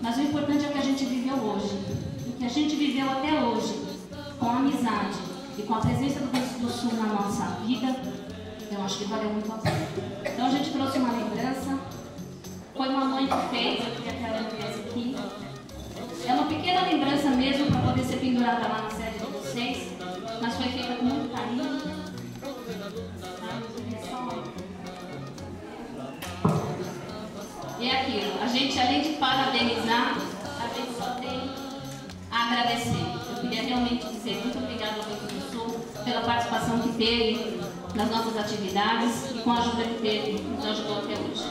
Mas o importante é o que a gente viveu hoje. O que a gente viveu até hoje, com a amizade e com a presença do Deus do Sul na nossa vida, eu acho que valeu muito a pena. Então a gente trouxe uma lembrança. Foi uma mãe que fez, eu queria que ela viesse aqui. É uma pequena lembrança mesmo para poder ser pendurada lá na sede de vocês, mas foi feita com muito carinho. E é aquilo, a gente além de parabenizar, a gente só tem a agradecer. Eu queria realmente dizer muito obrigada ao Deus do Sul pela participação que teve nas nossas atividades e com a ajuda que teve, nos ajudou até hoje.